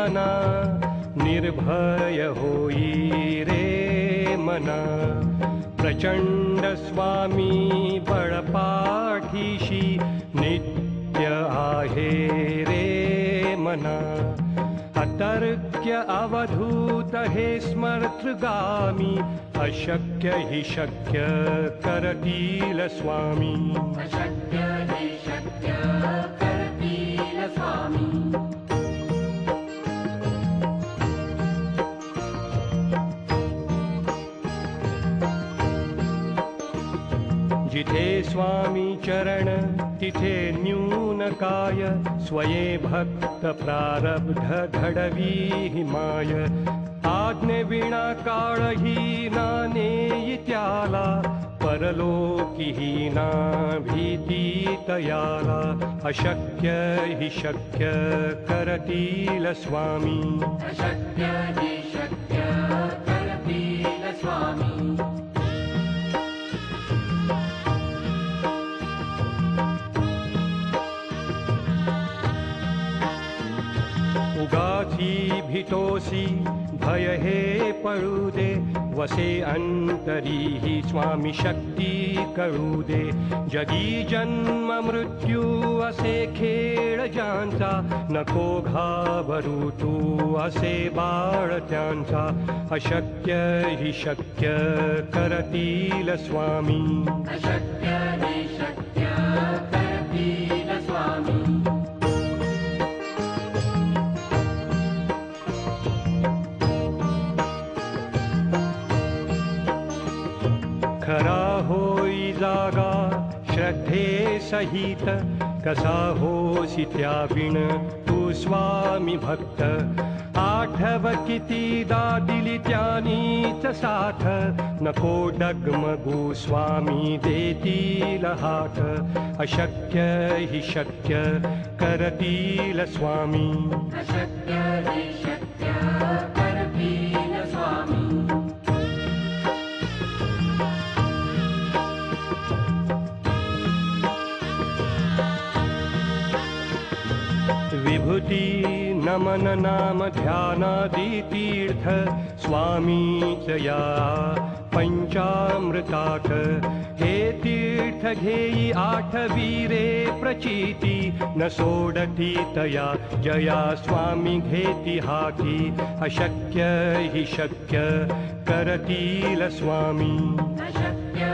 मना निर्भय होई रे मना प्रचंड स्वामी बळपाठीशी नित्य आहे रे मना अतर्क्य अवधूत हे स्मर्तगामी अशक्य हि शक्य करतील स्वामी अशक्य हि शक्य करतील स्वामी जिथे स्वामी चरण तिथे न्यून काय स्वये भक्त प्रारब्ध घडवी हिमाय आज्ञे विना काळही नानेई त्याला परलोकी ना भीती तयाला अशक्य हि शक्य करतील स्वामी अशक्य हि शक्य करतील स्वामी उगाची भीतोसी भय हे पळू दे वसे अंतरी ही स्वामी शक्ती कळू दे जगी जन्म मृत्यू असे खेळ ज्यांचा नको घाबरू तू असे बाळ त्यांचा अशक्य हि शक्य करतील स्वामी अशक्य हि शक्य करतील स्वामी खरा होई जागा श्रद्धे सहित कसा होसी त्याविण तू स्वामी भक्त आठव कितीदा दिली त्यानीच साथ नको डगमगू स्वामी देतील हात अशक्य हि शक्य करतील स्वामी अशक्य हि शक्य करतील स्वामी विभूती नमन नाम ध्यानादि तीर्थ स्वामीच या पंचामृताक हे तीर्थ घेई आठवीरे प्रचिती न सोडती तया जया स्वामी घेती हाती अशक्य हि शक्य करतील स्वामी अशक्य